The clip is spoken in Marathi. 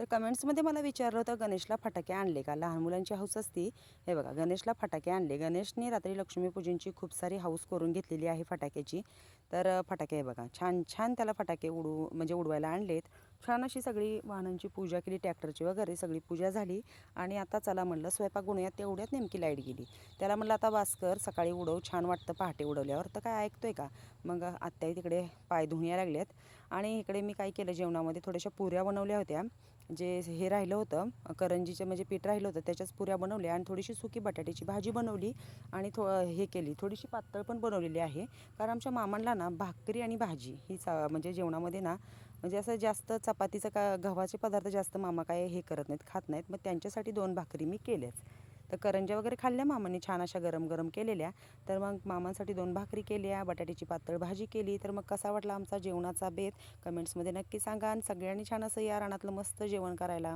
तर कमेंट्समध्ये मला विचारलं होतं, गणेशला फटाके आणले का? लहान मुलांची हौस असती. हे बघा, गणेशला फटाके आणले. गणेशने रात्री लक्ष्मीपूजनची खूप सारी हौस करून घेतलेली आहे फटाक्याची. तर फटाके हे बघा, छान छान त्याला फटाके म्हणजे उडवायला आणलेत. छान अशी सगळी वाहनांची पूजा केली, ट्रॅक्टरची वगैरे सगळी पूजा झाली. आणि आता चला म्हणलं स्वयंपाक बनवूया. तेवढ्यात नेमकी लाईट गेली. त्याला म्हणलं आता भास्कर सकाळी उडव, छान वाटतं पहाटे उडवल्यावर. तर काय ऐकतोय का? मग आत्याही तिकडे पाय धुवून यायला लागल्यात. आणि इकडे मी काय केलं, जेवणामध्ये थोड्याशा पुऱ्या बनवल्या होत्या. जे हे राहिलं होतं करंजीचं म्हणजे पीठ राहिलं होतं, त्याच्याच पुऱ्या बनवल्या आणि थोडीशी सुकी बटाट्याची भाजी बनवली. आणि हे केली, थोडीशी पातळ पण बनवलेली आहे. कारण आमच्या मामांना ना भाकरी आणि भाजी ही म्हणजे जेवणामध्ये ना, म्हणजे असं जास्त चपातीचं का गव्हाचे पदार्थ जास्त मामा काय हे करत नाहीत, खात नाहीत. मग त्यांच्यासाठी 2 भाकरी मी केल्याच. तर करंज्या वगैरे खाल्ल्या मामांनी छान अशा गरम गरम केलेल्या. तर मग मामांसाठी 2 भाकरी केल्या, बटाट्याची पातळ भाजी केली. तर मग कसा वाटला आमचा जेवणाचा बेत कमेंट्समध्ये नक्की सांगा. आणि सगळ्यांनी छान असं या रानातलं मस्त जेवण करायला.